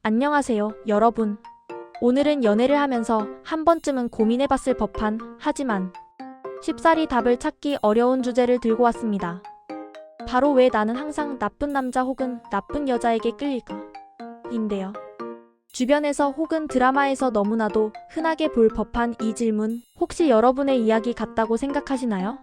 안녕하세요, 여러분. 오늘은 연애를 하면서 한 번쯤은 고민해봤을 법한, 하지만 쉽사리 답을 찾기 어려운 주제를 들고 왔습니다. 바로 왜 나는 항상 나쁜 남자 혹은 나쁜 여자에게 끌릴까? 인데요. 주변에서 혹은 드라마에서 너무나도 흔하게 볼 법한 이 질문, 혹시 여러분의 이야기 같다고 생각하시나요?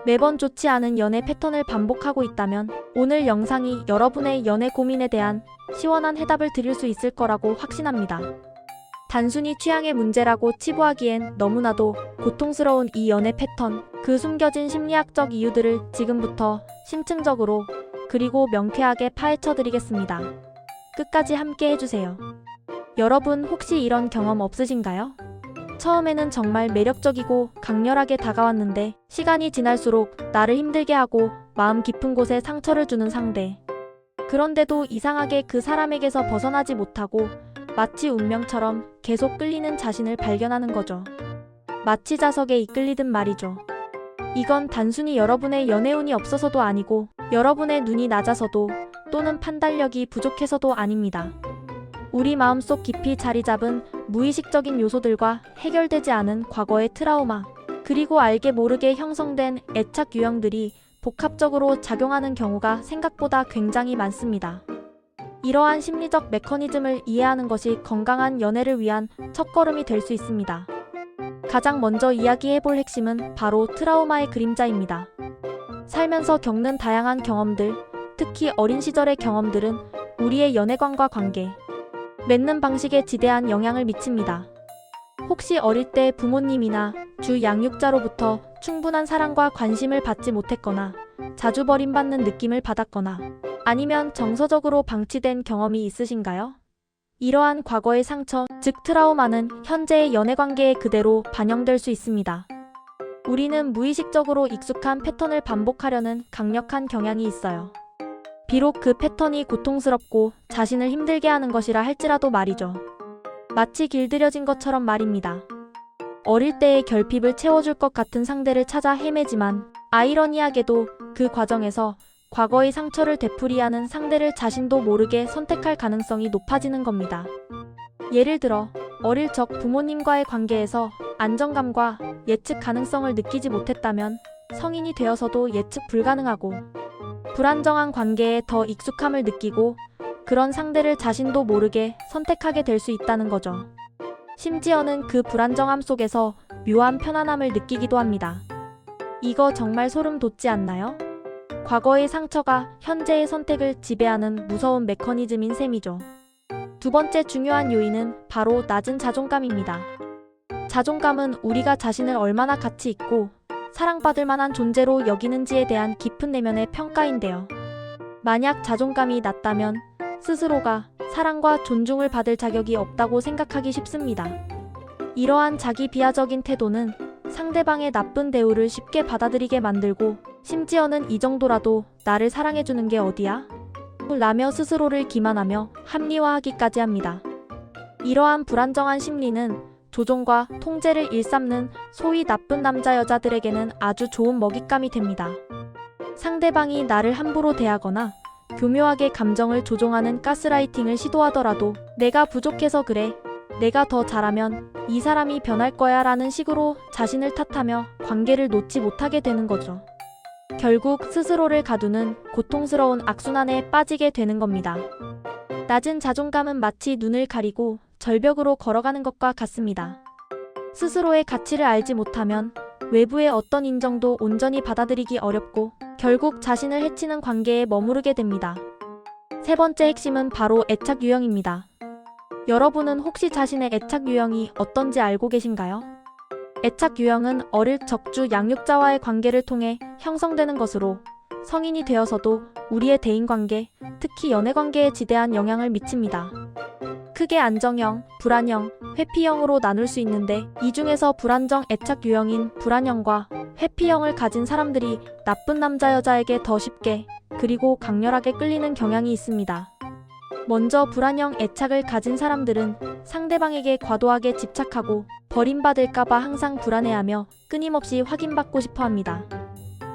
매번 좋지 않은 연애 패턴을 반복하고 있다면 오늘 영상이 여러분의 연애 고민에 대한 시원한 해답을 드릴 수 있을 거라고 확신합니다. 단순히 취향의 문제라고 치부하기엔 너무나도 고통스러운 이 연애 패턴, 그 숨겨진 심리학적 이유들을 지금부터 심층적으로 그리고 명쾌하게 파헤쳐 드리겠습니다. 끝까지 함께 해주세요. 여러분 혹시 이런 경험 없으신가요? 처음에는 정말 매력적이고 강렬하게 다가왔는데 시간이 지날수록 나를 힘들게 하고 마음 깊은 곳에 상처를 주는 상대. 그런데도 이상하게 그 사람에게서 벗어나지 못하고 마치 운명처럼 계속 끌리는 자신을 발견하는 거죠. 마치 자석에 이끌리듯 말이죠. 이건 단순히 여러분의 연애운이 없어서도 아니고 여러분의 눈이 낮아서도 또는 판단력이 부족해서도 아닙니다. 우리 마음속 깊이 자리 잡은 무의식적인 요소들과 해결되지 않은 과거의 트라우마, 그리고 알게 모르게 형성된 애착 유형들이 복합적으로 작용하는 경우가 생각보다 굉장히 많습니다. 이러한 심리적 메커니즘을 이해하는 것이 건강한 연애를 위한 첫걸음이 될 수 있습니다. 가장 먼저 이야기해볼 핵심은 바로 트라우마의 그림자입니다. 살면서 겪는 다양한 경험들, 특히 어린 시절의 경험들은 우리의 연애관과 관계, 맺는 방식에 지대한 영향을 미칩니다. 혹시 어릴 때 부모님이나 주 양육자로부터 충분한 사랑과 관심을 받지 못했거나 자주 버림받는 느낌을 받았거나 아니면 정서적으로 방치된 경험이 있으신가요? 이러한 과거의 상처, 즉 트라우마는 현재의 연애관계에 그대로 반영될 수 있습니다. 우리는 무의식적으로 익숙한 패턴을 반복하려는 강력한 경향이 있어요. 비록 그 패턴이 고통스럽고 자신을 힘들게 하는 것이라 할지라도 말이죠. 마치 길들여진 것처럼 말입니다. 어릴 때의 결핍을 채워줄 것 같은 상대를 찾아 헤매지만 아이러니하게도 그 과정에서 과거의 상처를 되풀이하는 상대를 자신도 모르게 선택할 가능성이 높아지는 겁니다. 예를 들어 어릴 적 부모님과의 관계에서 안정감과 예측 가능성을 느끼지 못했다면 성인이 되어서도 예측 불가능하고 불안정한 관계에 더 익숙함을 느끼고 그런 상대를 자신도 모르게 선택하게 될 수 있다는 거죠. 심지어는 그 불안정함 속에서 묘한 편안함을 느끼기도 합니다. 이거 정말 소름 돋지 않나요? 과거의 상처가 현재의 선택을 지배하는 무서운 메커니즘인 셈이죠. 두 번째 중요한 요인은 바로 낮은 자존감입니다. 자존감은 우리가 자신을 얼마나 가치 있고 사랑받을 만한 존재로 여기는지에 대한 깊은 내면의 평가인데요. 만약 자존감이 낮다면 스스로가 사랑과 존중을 받을 자격이 없다고 생각하기 쉽습니다. 이러한 자기 비하적인 태도는 상대방의 나쁜 대우를 쉽게 받아들이게 만들고 심지어는 이 정도라도 나를 사랑해주는 게 어디야? 라며 스스로를 기만하며 합리화하기까지 합니다. 이러한 불안정한 심리는 조종과 통제를 일삼는 소위 나쁜 남자 여자들에게는 아주 좋은 먹잇감이 됩니다. 상대방이 나를 함부로 대하거나 교묘하게 감정을 조종하는 가스라이팅을 시도하더라도 내가 부족해서 그래, 내가 더 잘하면 이 사람이 변할 거야 라는 식으로 자신을 탓하며 관계를 놓지 못하게 되는 거죠. 결국 스스로를 가두는 고통스러운 악순환에 빠지게 되는 겁니다. 낮은 자존감은 마치 눈을 가리고 절벽으로 걸어가는 것과 같습니다. 스스로의 가치를 알지 못하면 외부의 어떤 인정도 온전히 받아들이기 어렵고 결국 자신을 해치는 관계에 머무르게 됩니다. 세 번째 핵심은 바로 애착 유형입니다. 여러분은 혹시 자신의 애착 유형이 어떤지 알고 계신가요? 애착 유형은 어릴 적 주 양육자와의 관계를 통해 형성되는 것으로 성인이 되어서도 우리의 대인관계, 특히 연애관계에 지대한 영향을 미칩니다. 크게 안정형, 불안형, 회피형으로 나눌 수 있는데 이 중에서 불안정 애착 유형인 불안형과 회피형을 가진 사람들이 나쁜 남자 여자에게 더 쉽게 그리고 강렬하게 끌리는 경향이 있습니다. 먼저 불안형 애착을 가진 사람들은 상대방에게 과도하게 집착하고 버림받을까봐 항상 불안해하며 끊임없이 확인받고 싶어합니다.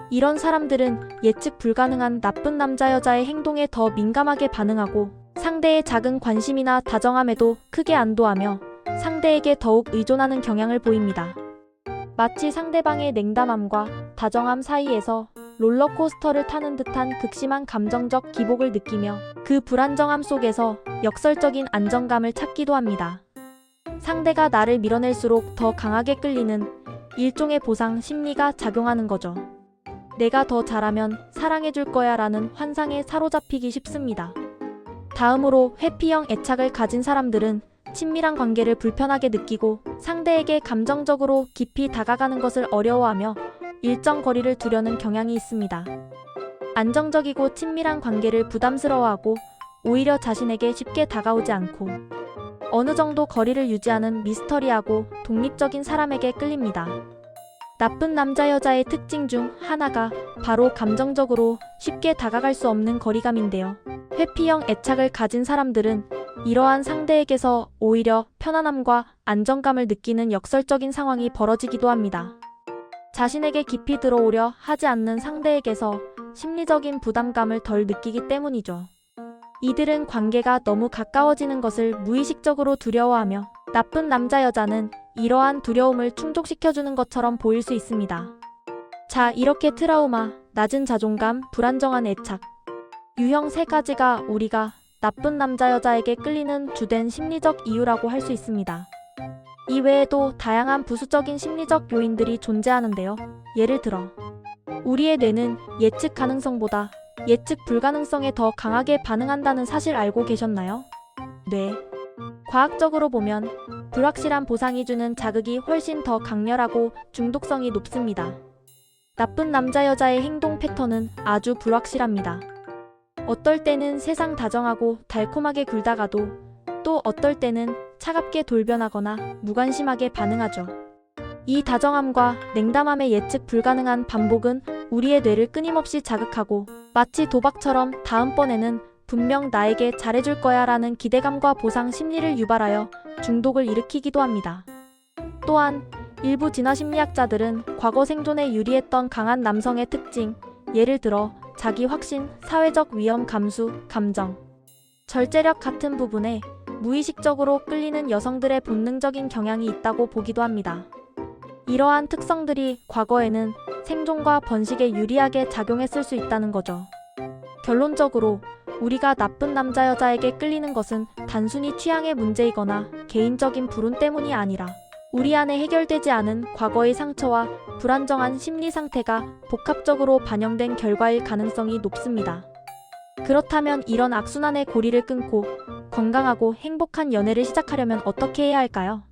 이런 사람들은 예측 불가능한 나쁜 남자 여자의 행동에 더 민감하게 반응하고 상대의 작은 관심이나 다정함에도 크게 안도하며 상대에게 더욱 의존하는 경향을 보입니다. 마치 상대방의 냉담함과 다정함 사이에서 롤러코스터를 타는 듯한 극심한 감정적 기복을 느끼며 그 불안정함 속에서 역설적인 안정감을 찾기도 합니다. 상대가 나를 밀어낼수록 더 강하게 끌리는 일종의 보상 심리가 작용하는 거죠. 내가 더 잘하면 사랑해줄 거야 라는 환상에 사로잡히기 쉽습니다. 다음으로 회피형 애착을 가진 사람들은 친밀한 관계를 불편하게 느끼고 상대에게 감정적으로 깊이 다가가는 것을 어려워하며 일정 거리를 두려는 경향이 있습니다. 안정적이고 친밀한 관계를 부담스러워하고 오히려 자신에게 쉽게 다가오지 않고 어느 정도 거리를 유지하는 미스터리하고 독립적인 사람에게 끌립니다. 나쁜 남자 여자의 특징 중 하나가 바로 감정적으로 쉽게 다가갈 수 없는 거리감인데요. 회피형 애착을 가진 사람들은 이러한 상대에게서 오히려 편안함과 안정감을 느끼는 역설적인 상황이 벌어지기도 합니다. 자신에게 깊이 들어오려 하지 않는 상대에게서 심리적인 부담감을 덜 느끼기 때문이죠. 이들은 관계가 너무 가까워지는 것을 무의식적으로 두려워하며 나쁜 남자 여자는 이러한 두려움을 충족시켜주는 것처럼 보일 수 있습니다. 자, 이렇게 트라우마, 낮은 자존감, 불안정한 애착, 유형 3가지가 우리가 나쁜 남자 여자에게 끌리는 주된 심리적 이유라고 할 수 있습니다. 이 외에도 다양한 부수적인 심리적 요인들이 존재하는데요. 예를 들어 우리의 뇌는 예측 가능성보다 예측 불가능성에 더 강하게 반응한다는 사실 알고 계셨나요? 뇌. 과학적으로 보면 불확실한 보상이 주는 자극이 훨씬 더 강렬하고 중독성이 높습니다. 나쁜 남자 여자의 행동 패턴은 아주 불확실합니다. 어떨 때는 세상 다정하고 달콤하게 굴다가도 또 어떨 때는 차갑게 돌변하거나 무관심하게 반응하죠. 이 다정함과 냉담함의 예측 불가능한 반복은 우리의 뇌를 끊임없이 자극하고 마치 도박처럼 다음번에는 분명 나에게 잘해줄 거야 라는 기대감과 보상 심리를 유발하여 중독을 일으키기도 합니다. 또한 일부 진화심리학자들은 과거 생존에 유리했던 강한 남성의 특징, 예를 들어 자기 확신, 사회적 위험 감수, 감정, 절제력 같은 부분에 무의식적으로 끌리는 여성들의 본능적인 경향이 있다고 보기도 합니다. 이러한 특성들이 과거에는 생존과 번식에 유리하게 작용했을 수 있다는 거죠. 결론적으로 우리가 나쁜 남자 여자에게 끌리는 것은 단순히 취향의 문제이거나 개인적인 불운 때문이 아니라 우리 안에 해결되지 않은 과거의 상처와 불안정한 심리 상태가 복합적으로 반영된 결과일 가능성이 높습니다. 그렇다면 이런 악순환의 고리를 끊고 건강하고 행복한 연애를 시작하려면 어떻게 해야 할까요?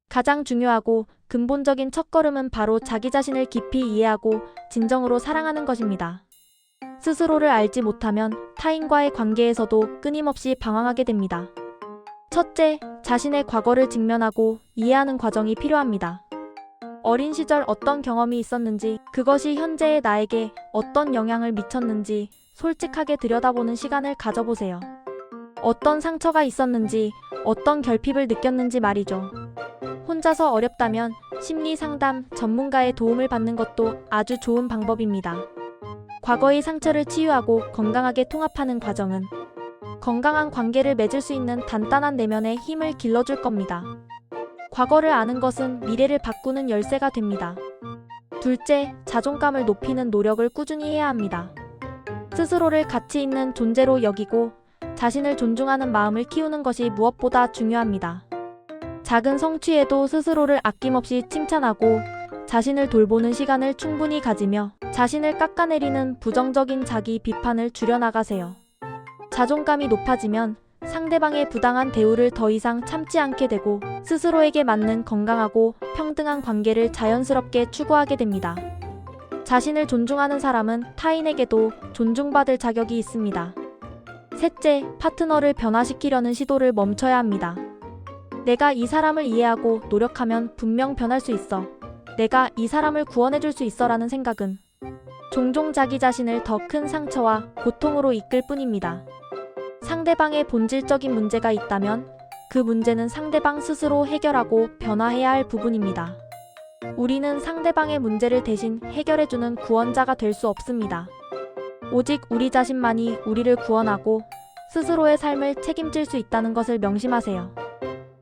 가장 중요하고 근본적인 첫걸음은 바로 자기 자신을 깊이 이해하고 진정으로 사랑하는 것입니다. 스스로를 알지 못하면 타인과의 관계에서도 끊임없이 방황하게 됩니다. 첫째, 자신의 과거를 직면하고 이해하는 과정이 필요합니다. 어린 시절 어떤 경험이 있었는지, 그것이 현재의 나에게 어떤 영향을 미쳤는지 솔직하게 들여다보는 시간을 가져보세요. 어떤 상처가 있었는지, 어떤 결핍을 느꼈는지 말이죠. 혼자서 어렵다면 심리 상담 전문가의 도움을 받는 것도 아주 좋은 방법입니다. 과거의 상처를 치유하고 건강하게 통합하는 과정은 건강한 관계를 맺을 수 있는 단단한 내면의 힘을 길러줄 겁니다. 과거를 아는 것은 미래를 바꾸는 열쇠가 됩니다. 둘째, 자존감을 높이는 노력을 꾸준히 해야 합니다. 스스로를 가치 있는 존재로 여기고 자신을 존중하는 마음을 키우는 것이 무엇보다 중요합니다. 작은 성취에도 스스로를 아낌없이 칭찬하고 자신을 돌보는 시간을 충분히 가지며 자신을 깎아내리는 부정적인 자기 비판을 줄여나가세요. 자존감이 높아지면 상대방의 부당한 대우를 더 이상 참지 않게 되고 스스로에게 맞는 건강하고 평등한 관계를 자연스럽게 추구하게 됩니다. 자신을 존중하는 사람은 타인에게도 존중받을 자격이 있습니다. 셋째, 파트너를 변화시키려는 시도를 멈춰야 합니다. 내가 이 사람을 이해하고 노력하면 분명 변할 수 있어. 내가 이 사람을 구원해줄 수 있어 라는 생각은 종종 자기 자신을 더 큰 상처와 고통으로 이끌 뿐입니다. 상대방의 본질적인 문제가 있다면 그 문제는 상대방 스스로 해결하고 변화해야 할 부분입니다. 우리는 상대방의 문제를 대신 해결해주는 구원자가 될 수 없습니다. 오직 우리 자신만이 우리를 구원하고 스스로의 삶을 책임질 수 있다는 것을 명심하세요.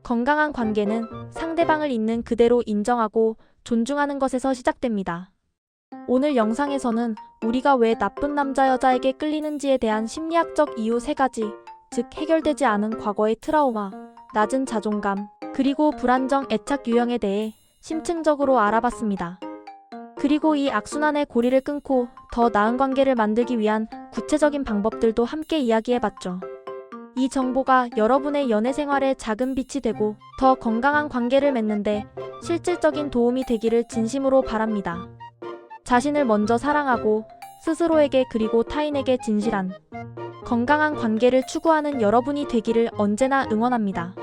건강한 관계는 상대방을 있는 그대로 인정하고 존중하는 것에서 시작됩니다. 오늘 영상에서는 우리가 왜 나쁜 남자 여자에게 끌리는지에 대한 심리학적 이유 3가지, 즉 해결되지 않은 과거의 트라우마, 낮은 자존감, 그리고 불안정 애착 유형에 대해 심층적으로 알아봤습니다. 그리고 이 악순환의 고리를 끊고 더 나은 관계를 만들기 위한 구체적인 방법들도 함께 이야기해봤죠. 이 정보가 여러분의 연애 생활에 작은 빛이 되고 더 건강한 관계를 맺는데 실질적인 도움이 되기를 진심으로 바랍니다. 자신을 먼저 사랑하고 스스로에게 그리고 타인에게 진실한 건강한 관계를 추구하는 여러분이 되기를 언제나 응원합니다.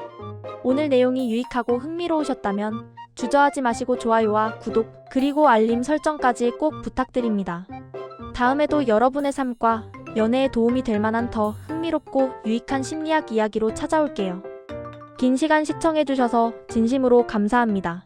오늘 내용이 유익하고 흥미로우셨다면 주저하지 마시고 좋아요와 구독 그리고 알림 설정까지 꼭 부탁드립니다. 다음에도 여러분의 삶과 연애에 도움이 될 만한 더 흥미롭고 유익한 심리학 이야기로 찾아올게요. 긴 시간 시청해주셔서 진심으로 감사합니다.